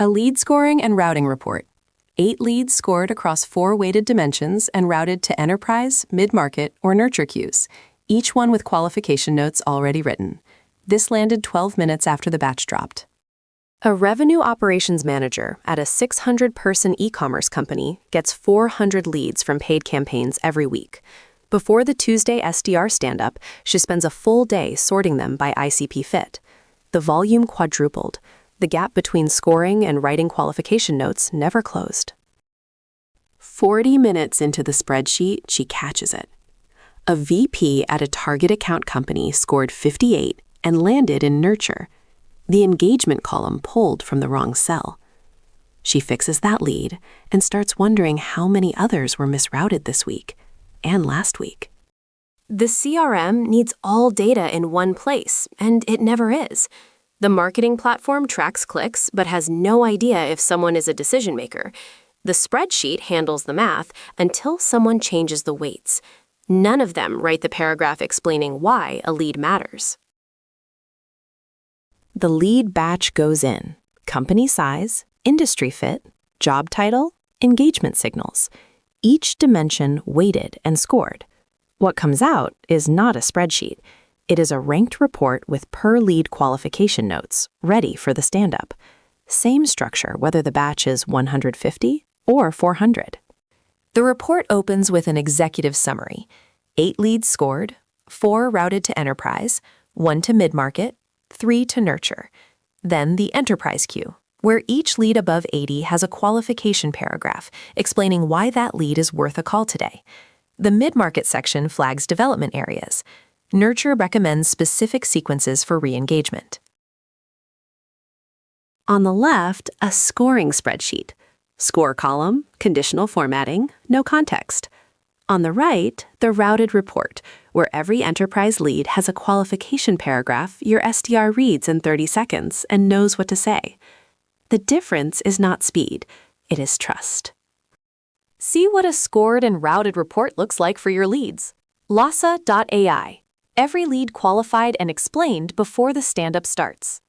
A lead scoring and routing report. 8 leads scored across 4 weighted dimensions and routed to enterprise, mid-market, or nurture queues, each one with qualification notes already written. This landed 12 minutes after the batch dropped. A revenue operations manager at a 600-person e-commerce company gets 400 leads from paid campaigns every week. Before the Tuesday SDR stand-up, she spends a full day sorting them by ICP fit. The volume quadrupled. The gap between scoring and writing qualification notes never closed. 40 minutes into the spreadsheet, she catches it. A VP at a target account company scored 58 and landed in nurture. The engagement column pulled from the wrong cell. She fixes that lead and starts wondering how many others were misrouted this week and last week. The CRM needs all data in one place, and it never is. The marketing platform tracks clicks but has no idea if someone is a decision maker. The spreadsheet handles the math until someone changes the weights. None of them write the paragraph explaining why a lead matters. The lead batch goes in: company size, industry fit, job title, engagement signals, each dimension weighted and scored. What comes out is not a spreadsheet. It is a ranked report with per lead qualification notes, ready for the stand-up. Same structure whether the batch is 150 or 400. The report opens with an executive summary. 8 leads scored, 4 routed to enterprise, 1 to mid-market, 3 to nurture. Then the enterprise queue, where each lead above 80 has a qualification paragraph explaining why that lead is worth a call today. The mid-market section flags development areas. Nurture recommends specific sequences for re-engagement. On the left, a scoring spreadsheet. Score column, conditional formatting, no context. On the right, the routed report, where every enterprise lead has a qualification paragraph your SDR reads in 30 seconds and knows what to say. The difference is not speed, it is trust. See what a scored and routed report looks like for your leads. Lassa.ai. Every lead qualified and explained before the stand-up starts.